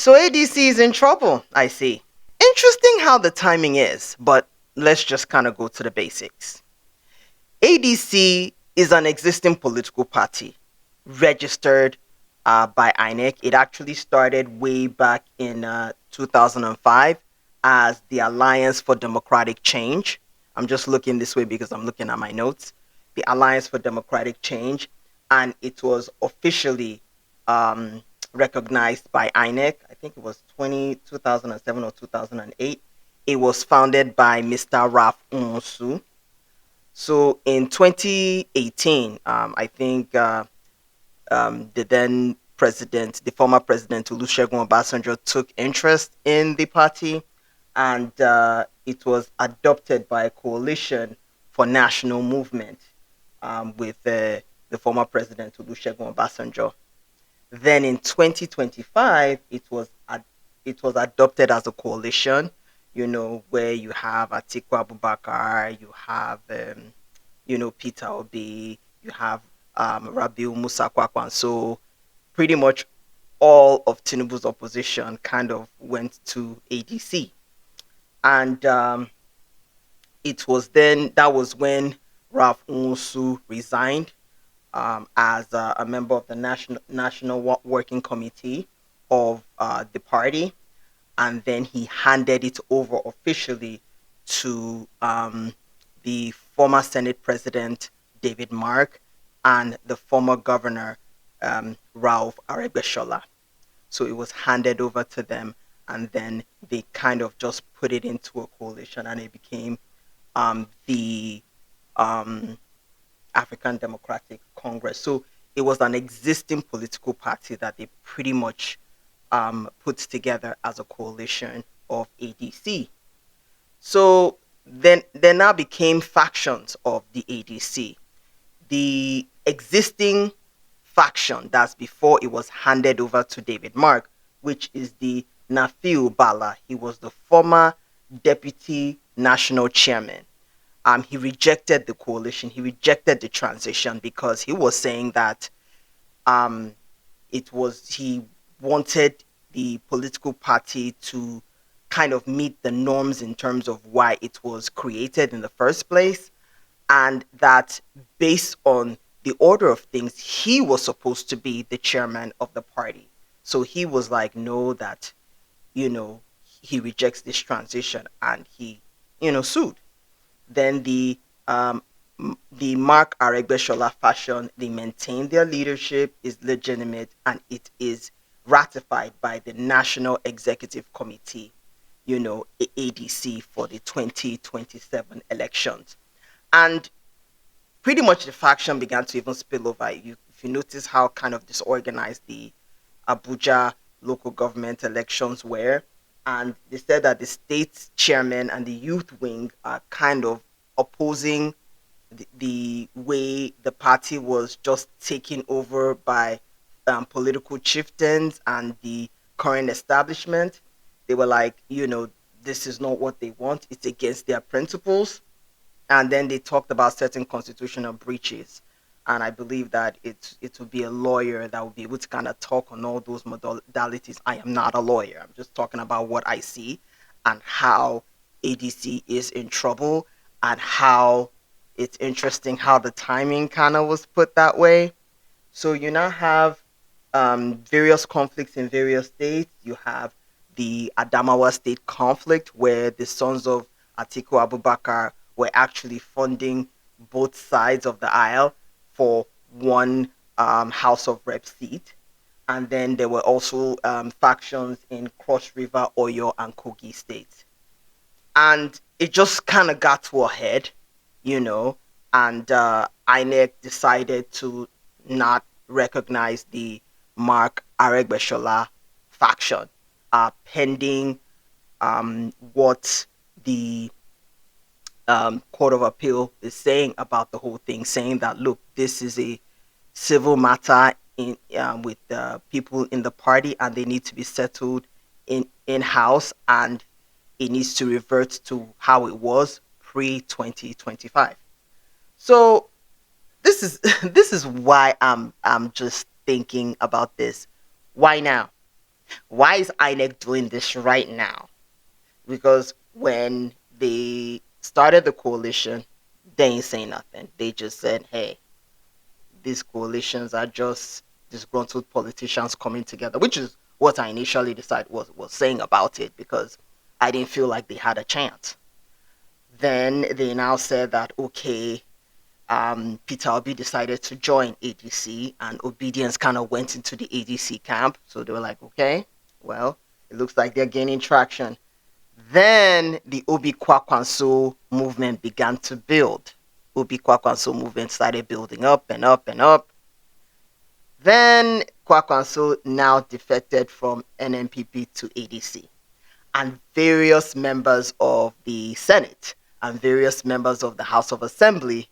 So ADC is in trouble, I see. Interesting how the timing is, but let's just kind of go to the basics. ADC is an existing political party registered by INEC. It actually started way back in 2005 as the Alliance for Democratic Change. I'm just looking this way because I'm looking at my notes. The Alliance for Democratic Change, and it was officially um, recognized by INEC. I think it was 2007 or 2008. It was founded by Mr. Raf Unsu. So in 2018, I think the then president, the former president Olusegun Obasanjo, took interest in the party, and it was adopted by a coalition for national movement with the former president Olusegun Obasanjo. Then in 2025, it was adopted as a coalition, where you have Atiku Abubakar, you have Peter Obi, you have Rabiu Musa Kwakwan. So pretty much all of Tinubu's opposition kind of went to ADC. And that was when Ralph Unsu resigned as a member of the National Working Committee of the party. And then he handed it over officially to the former Senate President David Mark and the former Governor Ralph Aregbesola. So it was handed over to them, and then they kind of just put it into a coalition, and it became the um, African Democratic Congress. So it was an existing political party that they pretty much put together as a coalition of ADC. So then there now became factions of the ADC. The existing faction, that's before it was handed over to David Mark, which is the Nafiu Bala. He was the former deputy national chairman. He rejected the coalition. He rejected the transition because he was saying that um, he wanted the political party to kind of meet the norms in terms of why it was created in the first place, and that based on the order of things, he was supposed to be the chairman of the party. So he was like, no, that you know he rejects this transition, and he sued. Then the Mark Aregbesola fashion, they maintain their leadership is legitimate, and it is ratified by the National Executive Committee, ADC, for the 2027 elections. And pretty much the faction began to even spill over. If you notice how kind of disorganized the Abuja local government elections were, and they said that the state chairman and the youth wing are kind of opposing the way the party was just taken over by political chieftains and the current establishment. They were like, this is not what they want. It's against their principles. And then they talked about certain constitutional breaches. And I believe that it would be a lawyer that would be able to kind of talk on all those modalities. I am not a lawyer. I'm just talking about what I see and how ADC is in trouble, and how it's interesting how the timing kind of was put that way. So you now have various conflicts in various states. You have the Adamawa state conflict, where the sons of Atiku Abubakar were actually funding both sides of the aisle for one House of Rep seat. And then there were also factions in Cross River, Oyo, and Kogi states. And it just kind of got to a head, and INEC decided to not recognize the Mark Aregbesola faction, pending what the Court of Appeal is saying about the whole thing, saying that, look, this is a civil matter with people in the party, and they need to be settled in house, and it needs to revert to how it was pre 2025. So this is this is why I'm just thinking about this. Why now? Why is INEC doing this right now? Because when they started the coalition, they ain't saying nothing. They just said, hey, these coalitions are just disgruntled politicians coming together, which is what I initially decided was saying about it, because I didn't feel like they had a chance. Then they now said that, okay, Peter Obi decided to join ADC, and obedience kind of went into the ADC camp. So they were like, okay, well, it looks like they're gaining traction. Then the Obi Kwakwanso movement began to build. Obi Kwakwanso movement started building up and up and up. Then Kwakwanso now defected from NNPP to ADC. And various members of the Senate and various members of the House of Assembly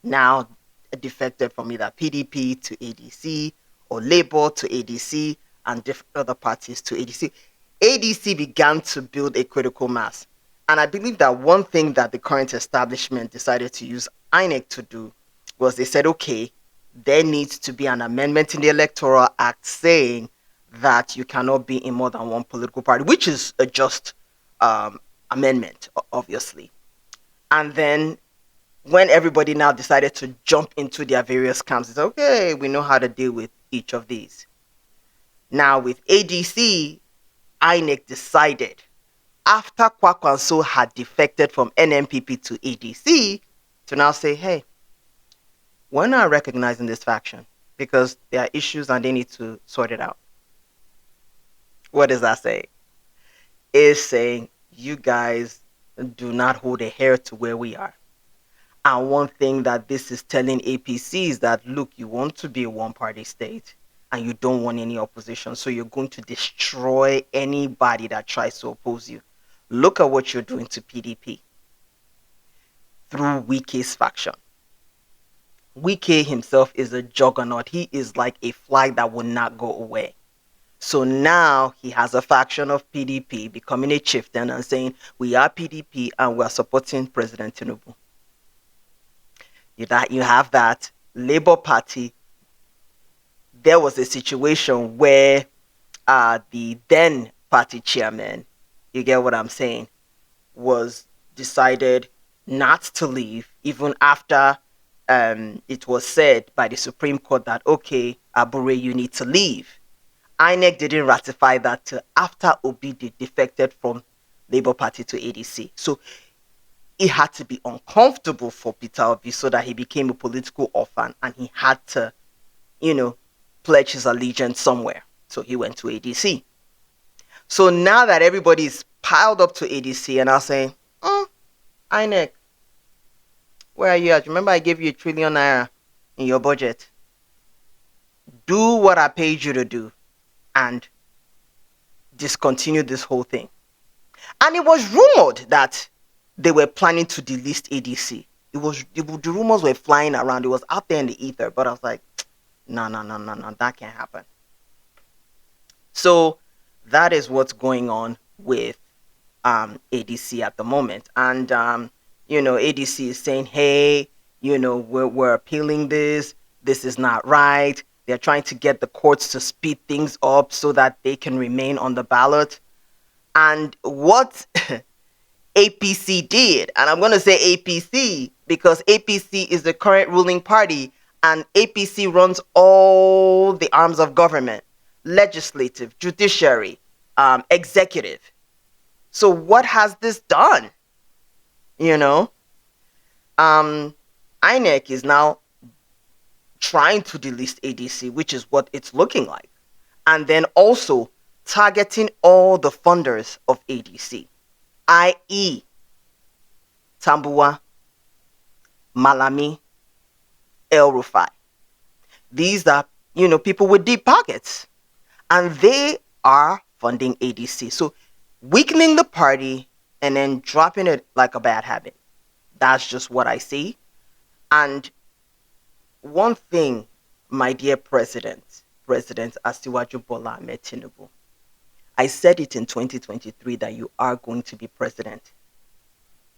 now defected from either PDP to ADC or Labour to ADC and different other parties to ADC. ADC began to build a critical mass. And I believe that one thing that the current establishment decided to use INEC to do was they said, okay, there needs to be an amendment in the Electoral Act saying that you cannot be in more than one political party, which is a just amendment, obviously. And then when everybody now decided to jump into their various camps, it's okay, we know how to deal with each of these. Now with ADC, INEC decided, after Kwakwanso had defected from NNPP to ADC, to now say, hey, we're not recognizing this faction because there are issues and they need to sort it out. What does that say? It's saying you guys do not hold a hair to where we are. And one thing that this is telling APC is that, look, you want to be a one-party state and you don't want any opposition. So you're going to destroy anybody that tries to oppose you. Look at what you're doing to PDP through Wike's faction. Wike himself is a juggernaut. He is like a flag that will not go away. So now he has a faction of PDP becoming a chieftain and saying, we are PDP and we are supporting President Tinubu. You have that. Labour Party, there was a situation where the then party chairman, you get what I'm saying, was decided not to leave even after it was said by the Supreme Court that, okay, Abure, you need to leave. INEC didn't ratify that till after Obi defected from Labour Party to ADC. So it had to be uncomfortable for Peter Obi so that he became a political orphan and he had to, pledge his allegiance somewhere. So he went to ADC. So now that everybody is piled up to ADC and I'm saying, INEC, where are you at? Remember I gave you ₦1 trillion in your budget. Do what I paid you to do and discontinue this whole thing. And it was rumored that they were planning to delist ADC. The rumors were flying around. It was out there in the ether. But I was like, no, that can't happen. So that is what's going on with ADC at the moment. And, ADC is saying, hey, we're appealing this. This is not right. They're trying to get the courts to speed things up so that they can remain on the ballot. And what APC did, and I'm going to say APC because APC is the current ruling party and APC runs all the arms of government, legislative, judiciary, executive. So what has this done? INEC is now trying to delist ADC, which is what it's looking like. And then also targeting all the funders of ADC, i.e. Tambuwa, Malami, El Rufai. These are, people with deep pockets. And they are funding ADC. So weakening the party and then dropping it like a bad habit. That's just what I see. And one thing, my dear President Asiwaju Bola Ahmed Tinubu, I said it in 2023 that you are going to be president.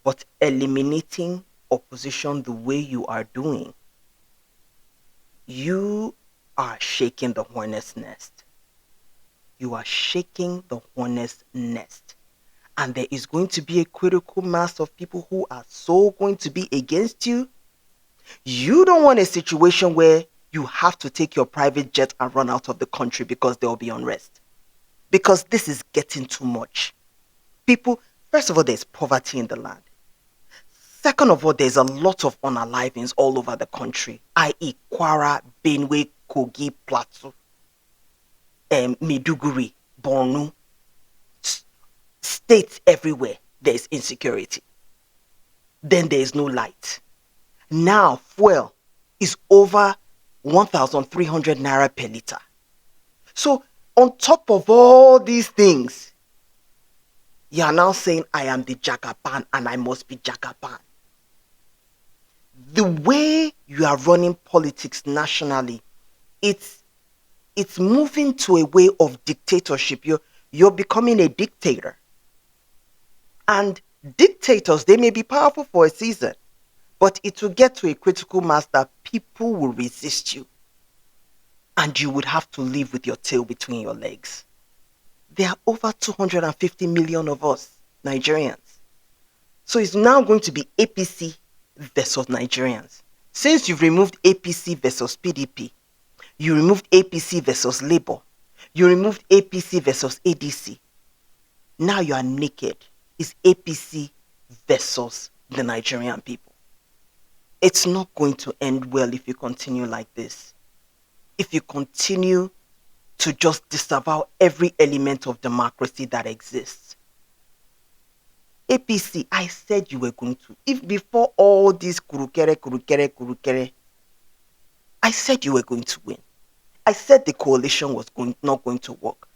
But eliminating opposition the way you are doing, you are shaking the hornet's nest. you are shaking the hornet's nest. And there is going to be a critical mass of people who are so going to be against you. You don't want a situation where you have to take your private jet and run out of the country because there will be unrest. Because this is getting too much. People, first of all, there's poverty in the land. Second of all, there's a lot of unalivings all over the country, i.e. Kwara, Benue, Kogi, Plateau, Maiduguri, Borno, states everywhere, there's insecurity. Then there is no light. Now, fuel is over 1,300 naira per liter. So, on top of all these things, you are now saying, I am the Jagaban and I must be Jagaban. The way you are running politics nationally, it's moving to a way of dictatorship. You're becoming a dictator. And dictators, they may be powerful for a season, but it will get to a critical mass that people will resist you. And you would have to live with your tail between your legs. There are over 250 million of us, Nigerians. So it's now going to be APC versus Nigerians. Since you've removed APC versus PDP, you removed APC versus Labour, you removed APC versus ADC. Now you are naked. It's APC versus the Nigerian people. It's not going to end well if you continue like this. If you continue to just disavow every element of democracy that exists. APC, I said you were going to. If before all this kurukere, I said you were going to win. I said the coalition was not going to work.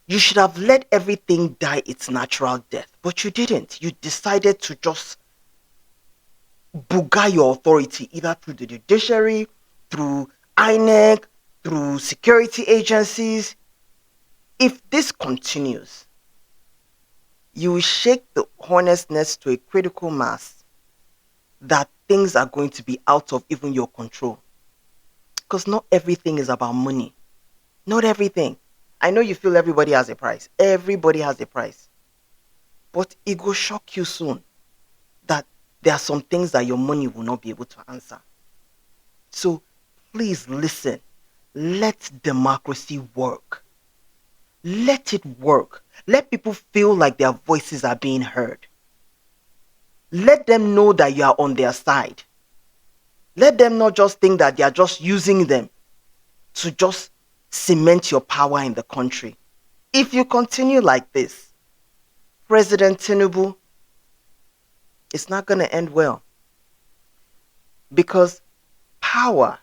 You should have let everything die its natural death, but you didn't. You decided to just booger your authority, either through the judiciary, through INEC, through security agencies. If this continues, you will shake the hornet's nest to a critical mass that things are going to be out of even your control. Because not everything is about money. Not everything. I know you feel everybody has a price. Everybody has a price. But it will shock you soon that there are some things that your money will not be able to answer. So please listen. Let democracy work. Let it work. Let people feel like their voices are being heard. Let them know that you are on their side. Let them not just think that they are just using them to just cement your power in the country. If you continue like this, President Tinubu, it's not going to end well. Because power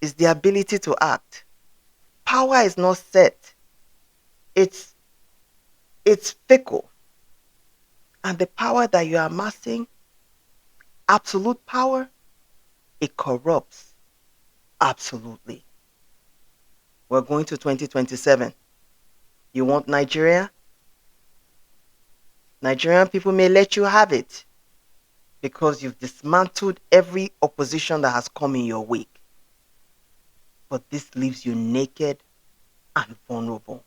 is the ability to act. Power is not set. It's fickle. And the power that you are amassing, absolute power, it corrupts. Absolutely. We're going to 2027. You want Nigeria? Nigerian people may let you have it because you've dismantled every opposition that has come in your wake. But this leaves you naked and vulnerable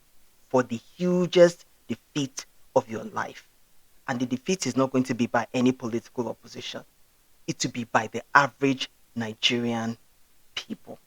for the hugest defeat of your life. And the defeat is not going to be by any political opposition. It will be by the average Nigerian people.